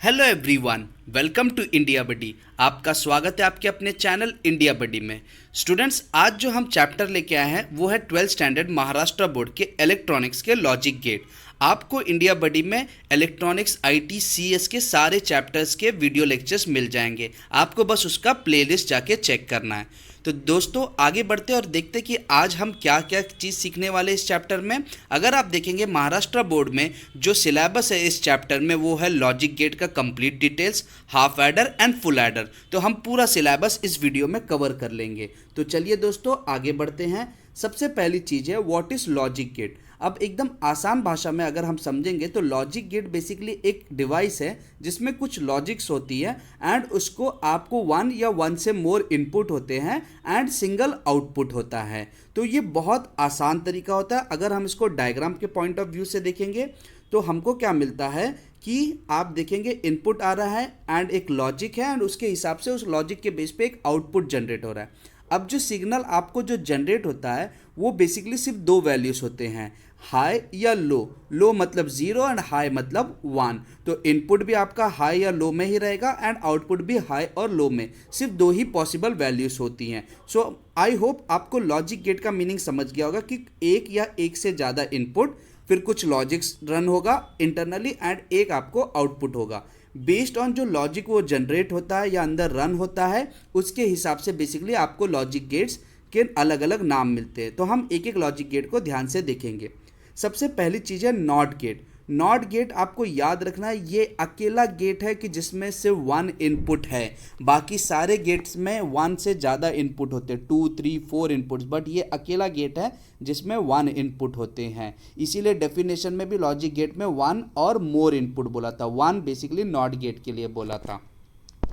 Hello everyone, welcome to India buddy. आपका स्वागत है आपके अपने चैनल इंडिया बडी में। स्टूडेंट्स, आज जो हम चैप्टर लेके आए हैं वो है 12th स्टैंडर्ड महाराष्ट्र बोर्ड के इलेक्ट्रॉनिक्स के लॉजिक गेट। आपको इंडिया बडी में इलेक्ट्रॉनिक्स आईटी सीएस के सारे चैप्टर्स के वीडियो लेक्चर्स मिल जाएंगे। आपको बस उसका प्लेलिस्ट जाके चेक करना है। तो दोस्तों, आगे बढ़ते और देखते कि आज हम क्या क्या चीज़ सीखने वाले इस चैप्टर में। अगर आप देखेंगे महाराष्ट्र बोर्ड में जो सिलेबस है इस चैप्टर में वो है लॉजिक गेट का complete details, half adder and full adder. तो हम पूरा सिलेबस इस वीडियो में कवर कर लेंगे। तो चलिए दोस्तों, आगे बढ़ते हैं। सबसे पहली चीज़ है व्हाट इज़ लॉजिक गेट। अब एकदम आसान भाषा में अगर हम समझेंगे तो लॉजिक गेट बेसिकली एक डिवाइस है जिसमें कुछ लॉजिक्स होती है एंड उसको आपको वन या वन से मोर इनपुट होते हैं एंड सिंगल आउटपुट होता है। तो ये बहुत आसान तरीका होता है। अगर हम इसको डायग्राम के पॉइंट ऑफ व्यू से देखेंगे तो हमको क्या मिलता है कि आप देखेंगे इनपुट आ रहा है एंड एक लॉजिक है एंड उसके हिसाब से उस लॉजिक के बेस पे एक आउटपुट जनरेट हो रहा है। अब जो सिग्नल आपको जो जनरेट होता है वो बेसिकली सिर्फ दो वैल्यूज होते हैं, हाई या लो। लो मतलब जीरो एंड हाई मतलब वन। तो इनपुट भी आपका हाई या लो में ही रहेगा एंड आउटपुट भी हाई और लो में। सिर्फ दो ही पॉसिबल वैल्यूज होती हैं। सो आई होप आपको लॉजिक गेट का मीनिंग समझ गया होगा कि एक या एक से ज़्यादा इनपुट, फिर कुछ लॉजिक्स रन होगा इंटरनली एंड एक आपको आउटपुट होगा। बेस्ड ऑन जो लॉजिक वो जनरेट होता है या अंदर रन होता है उसके हिसाब से बेसिकली आपको लॉजिक गेट्स के अलग अलग नाम मिलते हैं। तो हम एक एक लॉजिक गेट को ध्यान से देखेंगे। सबसे पहली चीज़ है नॉट गेट। नॉट गेट आपको याद रखना है, ये अकेला गेट है कि जिसमें सिर्फ वन इनपुट है। बाकी सारे गेट्स में वन से ज़्यादा इनपुट होते हैं, 2, 3, 4 इनपुट्स, बट ये अकेला गेट है जिसमें वन इनपुट होते हैं। इसीलिए डेफिनेशन में भी लॉजिक गेट में वन और मोर इनपुट बोला था। वन बेसिकली नॉट गेट के लिए बोला था।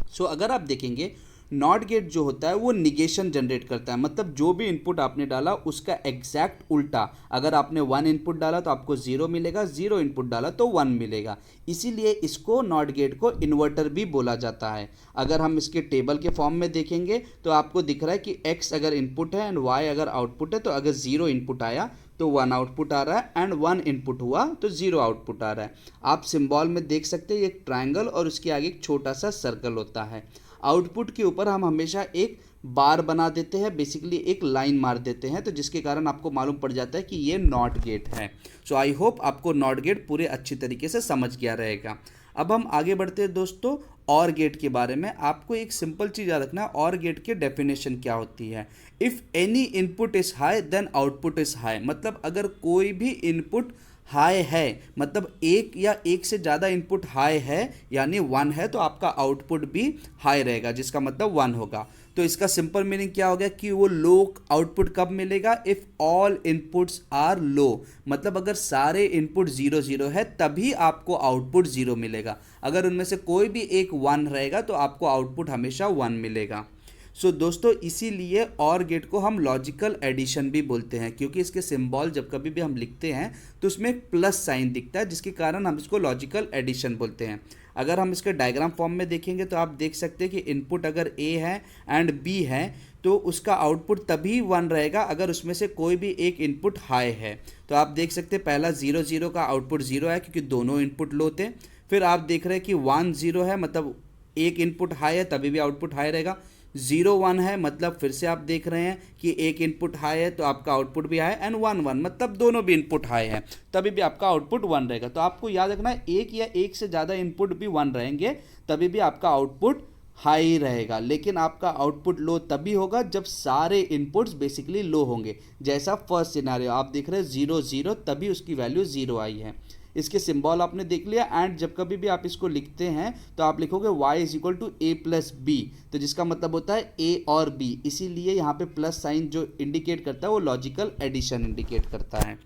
सो अगर आप देखेंगे नॉट गेट जो होता है वो निगेशन जनरेट करता है, मतलब जो भी इनपुट आपने डाला उसका एग्जैक्ट उल्टा। अगर आपने वन इनपुट डाला तो आपको जीरो मिलेगा, जीरो इनपुट डाला तो वन मिलेगा। इसीलिए इसको नॉट गेट को इन्वर्टर भी बोला जाता है। अगर हम इसके टेबल के फॉर्म में देखेंगे तो आपको दिख रहा है कि एक्स अगर इनपुट है एंड वाई अगर आउटपुट है, तो अगर जीरो इनपुट आया तो वन आउटपुट आ रहा है एंड वन इनपुट हुआ तो जीरो आउटपुट आ रहा है। आप सिंबल में देख सकते हैं एक ट्रायंगल और उसके आगे एक छोटा सा सर्कल होता है। आउटपुट के ऊपर हम हमेशा एक बार बना देते हैं, बेसिकली एक लाइन मार देते हैं, तो जिसके कारण आपको मालूम पड़ जाता है कि ये नॉट गेट है। सो आई होप आपको नॉट गेट पूरे अच्छी तरीके से समझ गया रहेगा। अब हम आगे बढ़ते हैं दोस्तों और गेट के बारे में। आपको एक सिंपल चीज़ याद रखना है, और गेट की डेफिनेशन क्या होती है। If any input is high then output is high. मतलब अगर कोई भी इनपुट हाई है, मतलब एक या एक से ज़्यादा इनपुट हाई है यानी वन है, तो आपका आउटपुट भी हाई रहेगा जिसका मतलब वन होगा। तो इसका सिंपल मीनिंग क्या हो गया कि वो लो आउटपुट कब मिलेगा, इफ़ ऑल इनपुट्स आर लो। मतलब अगर सारे इनपुट जीरो जीरो है तभी आपको आउटपुट जीरो मिलेगा। अगर उनमें से कोई भी एक वन रहेगा तो आपको आउटपुट हमेशा वन मिलेगा। सो दोस्तों, इसीलिए और गेट को हम लॉजिकल एडिशन भी बोलते हैं, क्योंकि इसके सिंबल जब कभी भी हम लिखते हैं तो उसमें एक प्लस साइन दिखता है, जिसके कारण हम इसको लॉजिकल एडिशन बोलते हैं। अगर हम इसके डायग्राम फॉर्म में देखेंगे तो आप देख सकते हैं कि इनपुट अगर ए है एंड बी है तो उसका आउटपुट तभी वन रहेगा अगर उसमें से कोई भी एक इनपुट हाई है। तो आप देख सकते हैं पहला जीरो जीरो का आउटपुट जीरो है क्योंकि दोनों इनपुट लो थे। फिर आप देख रहे हैं कि वन जीरो है, मतलब एक इनपुट हाई है तभी भी आउटपुट हाई रहेगा। जीरो वन है मतलब फिर से आप देख रहे हैं कि एक इनपुट हाई है तो आपका आउटपुट भी हाई, एंड वन वन मतलब दोनों भी इनपुट हाई है तभी भी आपका आउटपुट वन रहेगा। तो आपको याद रखना है एक या एक से ज़्यादा इनपुट भी वन रहेंगे तभी भी आपका आउटपुट हाई रहेगा, लेकिन आपका आउटपुट लो तभी होगा जब सारे इनपुट्स बेसिकली लो होंगे। जैसा फर्स्ट सिनारियो आप देख रहे हैं जीरो जीरो तभी उसकी वैल्यू जीरो आई है। इसके सिंबल आपने देख लिया एंड जब कभी भी आप इसको लिखते हैं तो आप लिखोगे y is equal to A plus B, तो जिसका मतलब होता है ए और बी। इसीलिए यहाँ पे प्लस साइन जो इंडिकेट करता है वो लॉजिकल एडिशन इंडिकेट करता है।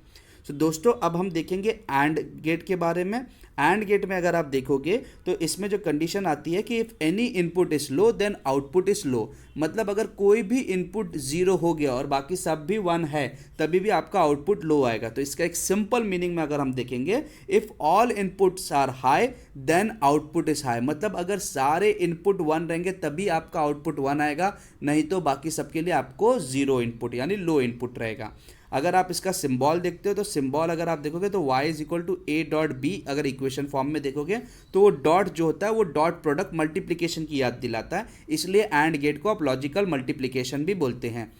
तो दोस्तों अब हम देखेंगे एंड गेट के बारे में। एंड गेट में अगर आप देखोगे तो इसमें जो कंडीशन आती है कि if any input is low then output is low. मतलब अगर कोई भी इनपुट ज़ीरो हो गया और बाकी सब भी वन है तभी भी आपका आउटपुट लो आएगा। तो इसका एक सिंपल मीनिंग में अगर हम देखेंगे, if all inputs are high then output is high. मतलब अगर सारे इनपुट वन रहेंगे तभी आपका आउटपुट वन आएगा, नहीं तो बाकी सबके लिए आपको ज़ीरो इनपुट यानी लो इनपुट रहेगा। अगर आप इसका सिंबल देखते हो तो सिंबल अगर आप देखोगे तो y is equal to a dot B, अगर इक्वेशन फॉर्म में देखोगे तो वो डॉट जो होता है वो डॉट प्रोडक्ट मल्टीप्लिकेशन की याद दिलाता है, इसलिए एंड गेट को आप लॉजिकल मल्टीप्लिकेशन भी बोलते हैं।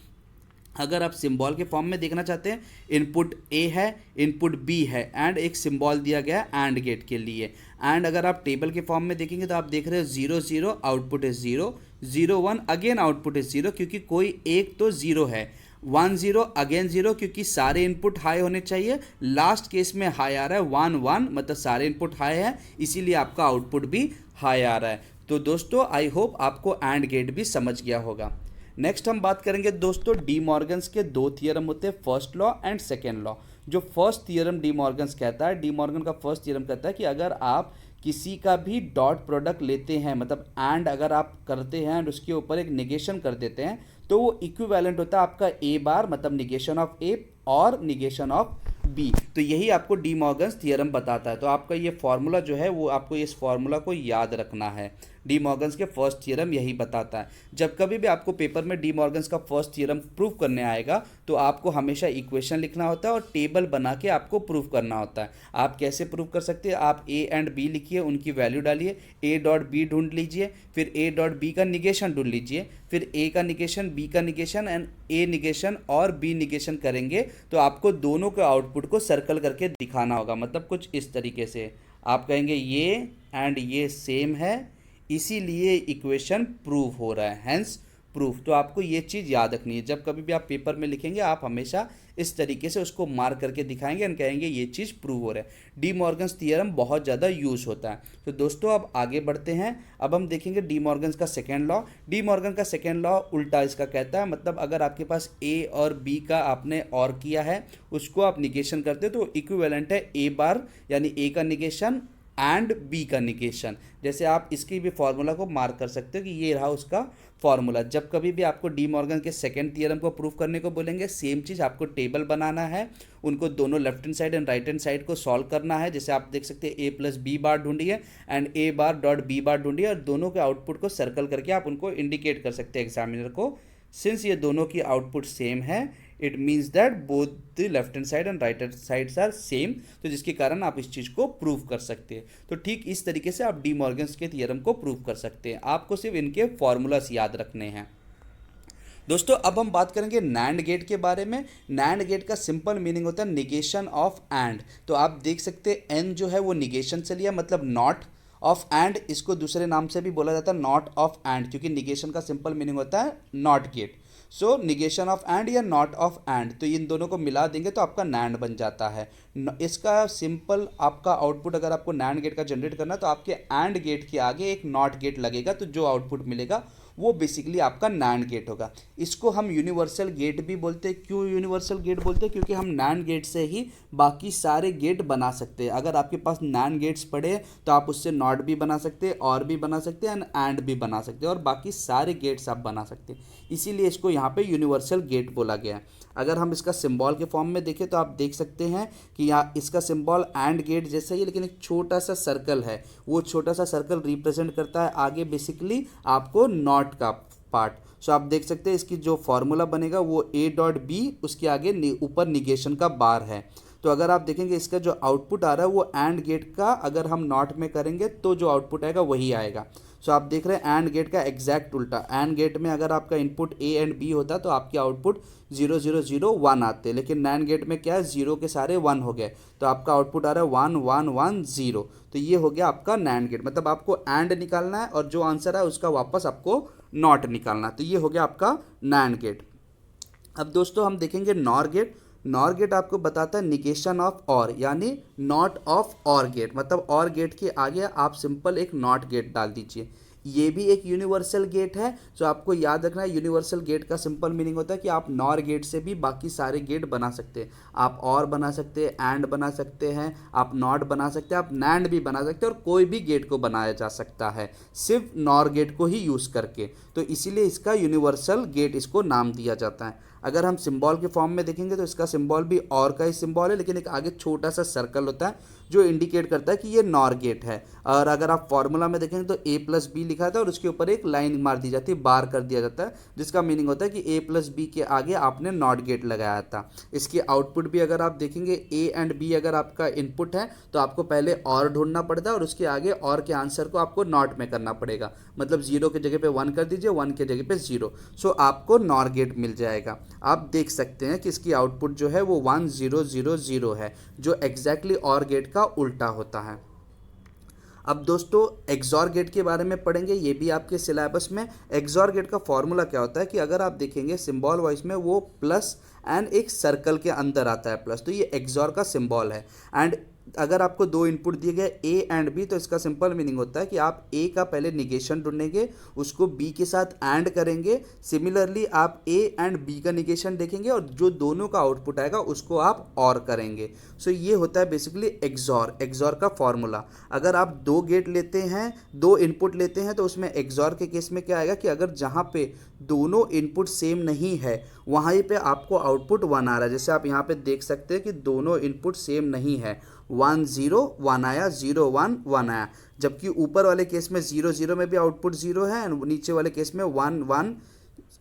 अगर आप सिंबल के फॉर्म में देखना चाहते हैं, इनपुट ए है, इनपुट बी है एंड एक सिंबल दिया गया है एंड गेट के लिए। एंड अगर आप टेबल के फॉर्म में देखेंगे तो आप देख रहे हो 0 0 output is 0, 0 1 again output is 0 क्योंकि कोई एक तो 0 है, 1 0 अगेन 0 क्योंकि सारे इनपुट हाई होने चाहिए, लास्ट केस में हाई आ रहा है 1 1 मतलब सारे इनपुट हाई है, इसीलिए आपका आउटपुट भी हाई आ रहा है। तो दोस्तों आई होप आपको एंड गेट भी समझ गया होगा। नेक्स्ट हम बात करेंगे दोस्तों डी मॉर्गन्स के दो थियरम होते हैं, first law and second law. जो फर्स्ट थियरम डी मॉर्गन्स कहता है, डी मॉर्गन का फर्स्ट थियरम कहता है कि अगर आप किसी का भी डॉट प्रोडक्ट लेते हैं, मतलब एंड अगर आप करते हैं एंड उसके ऊपर एक निगेशन कर देते हैं तो वो इक्विवेलेंट होता है आपका ए बार, मतलब निगेशन ऑफ ए और निगेशन ऑफ बी। तो यही आपको डी मॉर्गन्स थियरम बताता है। तो आपका ये फॉर्मूला जो है वो आपको इस फॉर्मूला को याद रखना है। डी मॉर्गन्स के फर्स्ट थियरम यही बताता है। जब कभी भी आपको पेपर में डी मॉर्गन्स का फर्स्ट थियरम प्रूव करने आएगा तो आपको हमेशा इक्वेशन लिखना होता है और टेबल बना के आपको प्रूव करना होता है। आप कैसे प्रूव कर सकते हैं, आप ए एंड बी लिखिए, उनकी वैल्यू डालिए, ए डॉट बी ढूंढ लीजिए, फिर ए डॉट बी का निगेशन ढूंढ लीजिए, फिर ए का निगेशन, बी का निगेशन एंड ए निगेशन और बी निगेशन करेंगे तो आपको दोनों के आउटपुट को सर्कल करके दिखाना होगा। मतलब कुछ इस तरीके से आप कहेंगे ये एंड ये सेम है, इसीलिए इक्वेशन प्रूव हो रहा है, हैंस प्रूफ। तो आपको ये चीज़ याद रखनी है, जब कभी भी आप पेपर में लिखेंगे आप हमेशा इस तरीके से उसको मार्क करके दिखाएंगे एंड कहेंगे ये चीज़ प्रूव हो रहा है। डी मॉर्गन्स थियरम बहुत ज़्यादा यूज़ होता है। तो दोस्तों अब आगे बढ़ते हैं, अब हम देखेंगे डी मॉर्गन्स का सेकेंड लॉ। डी मॉर्गन का सेकेंड लॉ उल्टा इसका कहता है, मतलब अगर आपके पास ए और बी का आपने और किया है, उसको आप निगेशन करते हो तो इक्विवेलेंट है ए बार, यानी ए का निगेशन एंड बी का निगेशन। जैसे आप इसकी भी फॉर्मूला को मार्क कर सकते हो कि ये रहा उसका फॉर्मूला। जब कभी भी आपको डी मॉर्गन के सेकंड थियरम को प्रूव करने को बोलेंगे, सेम चीज़ आपको टेबल बनाना है, उनको दोनों left hand side and right hand side को सॉल्व करना है। जैसे आप देख सकते हैं ए प्लस बी बार ढूंढिए and A bar dot B bar ढूंढिए और दोनों के आउटपुट को सर्कल करके आप उनको इंडिकेट कर सकते हैं एग्जामिनर को। सिंस ये दोनों की आउटपुट सेम है, it means that both the left hand side and right hand sides are same, तो जिसके कारण आप इस चीज़ को प्रूव कर सकते हैं। तो ठीक इस तरीके से आप डी मॉर्गन्स के थियरम को प्रूव कर सकते हैं। आपको सिर्फ इनके फॉर्मूलास याद रखने हैं। दोस्तों अब हम बात करेंगे नैंड गेट के बारे में। नैंड गेट का सिंपल मीनिंग होता है निगेशन ऑफ एंड। तो आप देख सकते हैं एन जो है वो निगेशन से लिया, मतलब नॉट ऑफ एंड, इसको दूसरे नाम से भी बोला जाता है नॉट ऑफ एंड, क्योंकि निगेशन का सिंपल मीनिंग होता है not gate. So negation of and या नॉट ऑफ एंड, तो इन दोनों को मिला देंगे तो आपका नैंड बन जाता है। इसका सिंपल आपका आउटपुट अगर आपको नैंड गेट का जनरेट करना है तो आपके एंड गेट के आगे एक नॉट गेट लगेगा, तो जो आउटपुट मिलेगा वो बेसिकली आपका नैंड गेट होगा। इसको हम यूनिवर्सल गेट भी बोलते हैं। क्यों यूनिवर्सल गेट बोलते हैं? क्योंकि हम नैंड गेट से ही बाकी सारे गेट बना सकते हैं। अगर आपके पास नैंड गेट्स पड़े तो आप उससे नॉट भी बना सकते हैं, और भी बना सकते हैं एंड भी बना सकते हैं, और बाकी सारे गेट्स आप बना सकते हैं। इसीलिए इसको यहाँ पे यूनिवर्सल गेट बोला गया है। अगर हम इसका सिंबल के फॉर्म में देखें तो आप देख सकते हैं कि यहाँ इसका सिंबल एंड गेट जैसा ही है, लेकिन एक छोटा सा सर्कल है। वो छोटा सा सर्कल रिप्रेजेंट करता है आगे बेसिकली आपको नॉट का पार्ट। सो आप देख सकते हैं इसकी जो फॉर्मूला बनेगा वो ए डॉट बी, उसके आगे ऊपर निगेशन का बार है। तो अगर आप देखेंगे इसका जो आउटपुट आ रहा है वो एंड गेट का अगर हम नॉट में करेंगे तो जो आउटपुट आएगा वही आएगा। सो आप देख रहे हैं एंड गेट का एग्जैक्ट उल्टा। एंड गेट में अगर आपका इनपुट ए एंड बी होता तो आपके आउटपुट 0 0 0 1 आते, लेकिन नैंड गेट में क्या है, 0 के सारे 1 हो गए, तो आपका आउटपुट आ रहा है 1 1 1 0। तो ये हो गया आपका नैंड गेट। मतलब आपको एंड निकालना है और जो आंसर है उसका वापस आपको नॉट निकालना है। तो ये हो गया आपका नैंड गेट। अब दोस्तों हम देखेंगे नॉर गेट। नॉर गेट आपको बताता है निगेशन ऑफ और, यानी नॉट ऑफ और गेट। मतलब और गेट के आगे आप सिंपल एक नॉट गेट डाल दीजिए। ये भी एक यूनिवर्सल गेट है। जो आपको याद रखना है, यूनिवर्सल गेट का सिंपल मीनिंग होता है कि आप नॉर गेट से भी बाकी सारे गेट बना सकते हैं। आप और बना सकते हैं, एंड बना सकते हैं, आप नॉट बना सकते हैं, आप नैंड भी बना सकते हैं, और कोई भी गेट को बनाया जा सकता है सिर्फ नॉर गेट को ही यूज़ करके। तो इसीलिए इसका यूनिवर्सल गेट इसको नाम दिया जाता है। अगर हम सिंबल के फॉर्म में देखेंगे तो इसका सिंबल भी और का ही सिंबल है, लेकिन एक आगे छोटा सा सर्कल होता है जो इंडिकेट करता है कि ये नॉर गेट है। और अगर आप फॉर्मूला में देखेंगे तो a प्लस बी लिखा था और उसके ऊपर एक लाइन मार दी जाती है, बार कर दिया जाता है, जिसका मीनिंग होता है कि a प्लस बी के आगे आपने नॉट गेट लगाया था। इसकी आउटपुट भी अगर आप देखेंगे a एंड b अगर आपका इनपुट है तो आपको पहले और ढूंढना पड़ता है और उसके आगे और के आंसर को आपको नॉट में करना पड़ेगा, मतलब 0 की जगह पे 1 कर दीजिए, 1 की जगह पे 0। सो आपको नॉर गेट मिल जाएगा। आप देख सकते हैं कि इसकी आउटपुट जो है वो 1 0 0 0 है, जो एग्जैक्टली और गेट का उल्टा होता है। अब दोस्तों एक्सॉर गेट के बारे में पढ़ेंगे, ये भी आपके सिलेबस में। एक्सॉर गेट का फॉर्मूला क्या होता है कि अगर आप देखेंगे सिंबल वाइज में वो प्लस एंड एक सर्कल के अंदर आता है प्लस, तो ये एक्सॉर का सिंबल है। एंड अगर आपको दो इनपुट दिए गए ए एंड बी, तो इसका सिंपल मीनिंग होता है कि आप ए का पहले निगेशन ढूंढेंगे, उसको बी के साथ एंड करेंगे। सिमिलरली आप ए एंड बी का निगेशन देखेंगे और जो दोनों का आउटपुट आएगा उसको आप और करेंगे। सो ये होता है बेसिकली एक्सॉर का फॉर्मूला। अगर आप दो गेट लेते हैं, दो इनपुट लेते हैं, तो उसमें एक्सॉर के केस में क्या आएगा कि अगर जहाँ पे दोनों इनपुट सेम नहीं है वहीं पे आपको आउटपुट 1 आ रहा है। जैसे आप यहाँ पे देख सकते हैं कि दोनों इनपुट सेम नहीं है, 1 0 1 आया, 0 1 1 आया, जबकि ऊपर वाले केस में 0 0 में भी आउटपुट 0 है एंड नीचे वाले केस में 1 1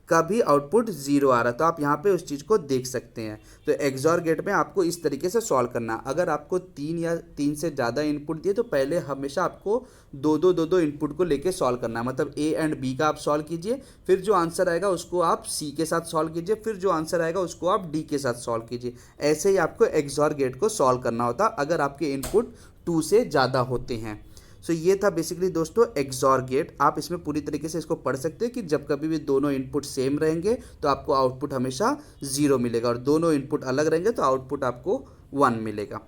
का भी आउटपुट 0 आ रहा है। तो आप यहाँ पे उस चीज़ को देख सकते हैं। तो एक्सॉर गेट में आपको इस तरीके से सॉल्व करना। अगर आपको 3 या 3 से ज़्यादा इनपुट दिए तो पहले हमेशा आपको दो इनपुट को लेके सॉल्व करना है, मतलब ए एंड बी का आप सॉल्व कीजिए, फिर जो आंसर आएगा उसको आप सी के साथ सॉल्व कीजिए, फिर जो आंसर आएगा उसको आप डी के साथ सॉल्व कीजिए। ऐसे ही आपको एक्सॉर गेट को सॉल्व करना होता अगर आपके इनपुट 2 से ज़्यादा होते हैं। सो ये था बेसिकली दोस्तों एक्सॉर गेट। आप इसमें पूरी तरीके से इसको पढ़ सकते हैं कि जब कभी भी दोनों इनपुट सेम रहेंगे तो आपको आउटपुट हमेशा 0 मिलेगा और दोनों इनपुट अलग रहेंगे तो आउटपुट आपको 1 मिलेगा।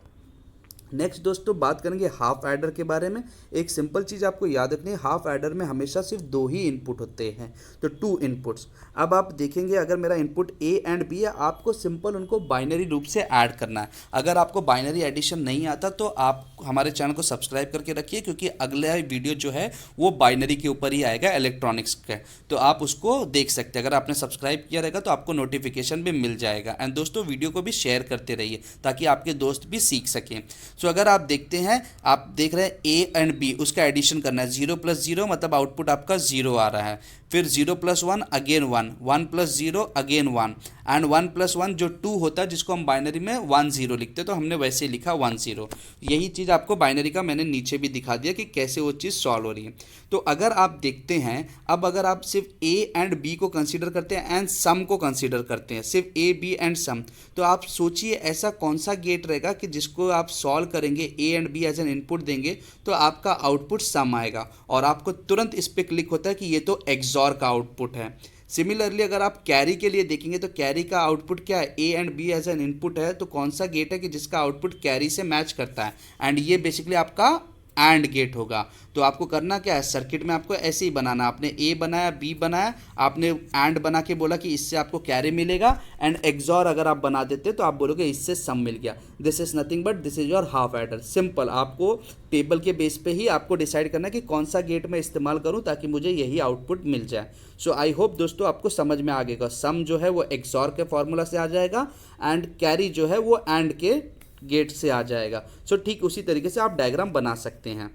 नेक्स्ट दोस्तों बात करेंगे हाफ एडर के बारे में। एक सिंपल चीज़ आपको याद रखनी है, हाफ एडर में हमेशा सिर्फ 2 ही इनपुट होते हैं, तो 2 इनपुट्स। अब आप देखेंगे अगर मेरा इनपुट ए एंड बी है, आपको सिंपल उनको बाइनरी रूप से ऐड करना है। अगर आपको बाइनरी एडिशन नहीं आता तो आप हमारे चैनल को सब्सक्राइब करके रखिए, क्योंकि अगला वीडियो जो है वो बाइनरी के ऊपर ही आएगा, इलेक्ट्रॉनिक्स का, तो आप उसको देख सकते हैं। अगर आपने सब्सक्राइब किया रहेगा तो आपको नोटिफिकेशन भी मिल जाएगा। एंड दोस्तों वीडियो को भी शेयर करते रहिए ताकि आपके दोस्त भी सीख सकें। सो अगर आप देखते हैं, आप देख रहे हैं ए एंड बी, उसका एडिशन करना है, 0 + 0 मतलब आउटपुट आपका 0 आ रहा है, फिर 0 + 1 अगेन 1, 1 + 0 अगेन 1 एंड 1 + 1 जो 2 होता है जिसको हम बाइनरी में 1 0 लिखते हैं, तो हमने वैसे ही लिखा 1 0। यही चीज़ आपको बाइनरी का मैंने नीचे भी दिखा दिया कि कैसे वो चीज़ सॉल्व हो रही है। तो अगर आप देखते हैं, अब अगर आप सिर्फ ए एंड बी को कंसीडर करते हैं एंड सम को कंसीडर करते हैं, सिर्फ ए बी एंड सम, तो आप सोचिए ऐसा कौन सा गेट रहेगा कि जिसको आप सॉल्व करेंगे, A and B as an input देंगे तो आपका आउटपुट सम आएगा और आपको तुरंत इस पर क्लिक होता है कि ये तो एक्सॉर का आउटपुट है। सिमिलरली अगर आप कैरी के लिए देखेंगे तो कैरी का आउटपुट क्या है, A and B as an input है, तो कौन सा गेट है कि जिसका आउटपुट कैरी से मैच करता है, एंड ये बेसिकली आपका एंड गेट होगा। तो आपको करना क्या है, सर्किट में आपको ऐसे ही बनाना, आपने ए बनाया, बी बनाया, आपने एंड बना के बोला कि इससे आपको कैरी मिलेगा, एंड एक्सॉर अगर आप बना देते तो आप बोलोगे इससे सम मिल गया। This is nothing but this is your half adder. Simple, आपको टेबल के बेस पे ही आपको डिसाइड करना है कि कौन सा गेट मैं इस्तेमाल करूं ताकि मुझे यही आउटपुट मिल जाए। सो आई होप दोस्तों आपको समझ में आ गएगा। सम जो है वो एक्सॉर के फॉर्मूला से आ जाएगा एंड कैरी जो है वो एंड के गेट से आ जाएगा। सो ठीक उसी तरीके से आप डायग्राम बना सकते हैं।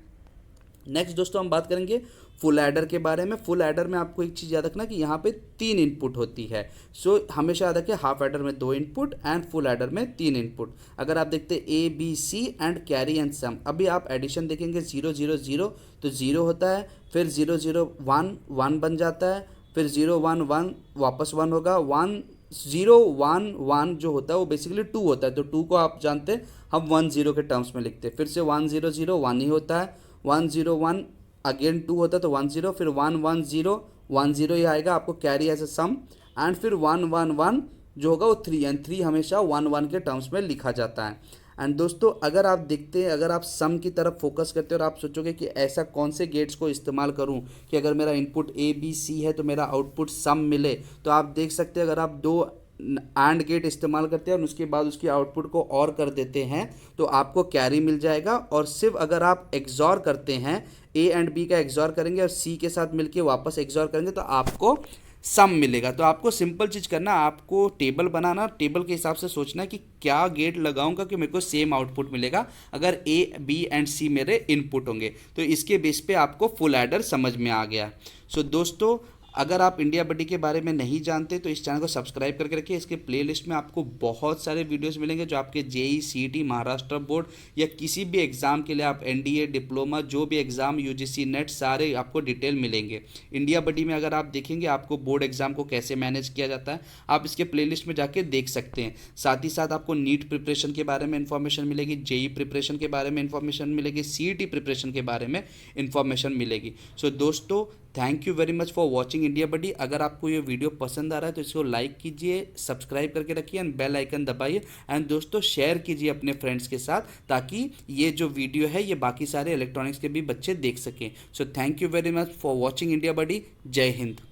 नेक्स्ट दोस्तों हम बात करेंगे फुल एडर के बारे में। फुल एडर में आपको एक चीज़ याद रखना कि यहाँ पे 3 इनपुट होती है। सो हमेशा याद रखिए हाफ एडर में 2 इनपुट एंड फुल एडर में 3 इनपुट। अगर आप देखते हैं A B C and carry and sum, अभी आप एडिशन देखेंगे 0 0 0 तो 0 होता है, फिर 0 0 1 1 बन जाता है, फिर 0 1 1 वापस 1 होगा, 1 0 1 1 जो होता है वो बेसिकली 2 होता है, तो 2 को आप जानते हैं हम 1 0 के टर्म्स में लिखते हैं। फिर से 1 0 0 1 ही होता है, 1 0 1 अगेन 2 होता है तो 1 0, फिर 1 1 0 1 0 ही आएगा, आपको carry as a sum, and फिर 1 1 1 जो होगा वो 3, एंड 3 हमेशा 1 1 के टर्म्स में लिखा जाता है। एंड दोस्तों अगर आप देखते हैं, अगर आप सम की तरफ फोकस करते हैं और आप सोचोगे कि ऐसा कौन से गेट्स को इस्तेमाल करूं कि अगर मेरा इनपुट ए बी सी है तो मेरा आउटपुट सम मिले, तो आप देख सकते हैं अगर आप 2 एंड गेट इस्तेमाल करते हैं और उसके बाद उसकी आउटपुट को और कर देते हैं तो आपको कैरी मिल जाएगा। और सिर्फ अगर आप एक्सॉर करते हैं, ए एंड बी का एक्सॉर करेंगे और सी के साथ मिलके वापस एक्सॉर करेंगे तो आपको सम मिलेगा। तो आपको सिंपल चीज़ करना, आपको टेबल बनाना, टेबल के हिसाब से सोचना कि क्या गेट लगाऊंगा कि मेरे को सेम आउटपुट मिलेगा अगर ए बी एंड सी मेरे इनपुट होंगे। तो इसके बेस पे आपको फुल एडर समझ में आ गया। सो दोस्तों, अगर आप इंडिया बडी के बारे में नहीं जानते तो इस चैनल को सब्सक्राइब करके रखिए। इसके प्लेलिस्ट में आपको बहुत सारे वीडियोस मिलेंगे जो आपके जेई सीईटी महाराष्ट्र बोर्ड या किसी भी एग्ज़ाम के लिए, आप एनडीए डिप्लोमा जो भी एग्ज़ाम यूजीसी नेट सारे आपको डिटेल मिलेंगे। इंडिया बडी में अगर आप देखेंगे आपको बोर्ड एग्ज़ाम को कैसे मैनेज किया जाता है, आप इसके प्लेलिस्ट में जाके देख सकते हैं। साथ ही साथ आपको नीट प्रिपरेशन के बारे में इन्फॉर्मेशन मिलेगी, जेई प्रिपरेशन के बारे में इन्फॉर्मेशन मिलेगी, सीईटी प्रिपरेशन के बारे में इन्फॉर्मेशन मिलेगी। सो दोस्तों, thank you very much for watching India buddy. अगर आपको ये वीडियो पसंद आ रहा है तो इसको लाइक कीजिए, सब्सक्राइब करके रखिए एंड बेल आइकन दबाइए एंड दोस्तों शेयर कीजिए अपने फ्रेंड्स के साथ ताकि ये जो वीडियो है ये बाकी सारे इलेक्ट्रॉनिक्स के भी बच्चे देख सकें। So thank you very much for watching India buddy. जय हिंद।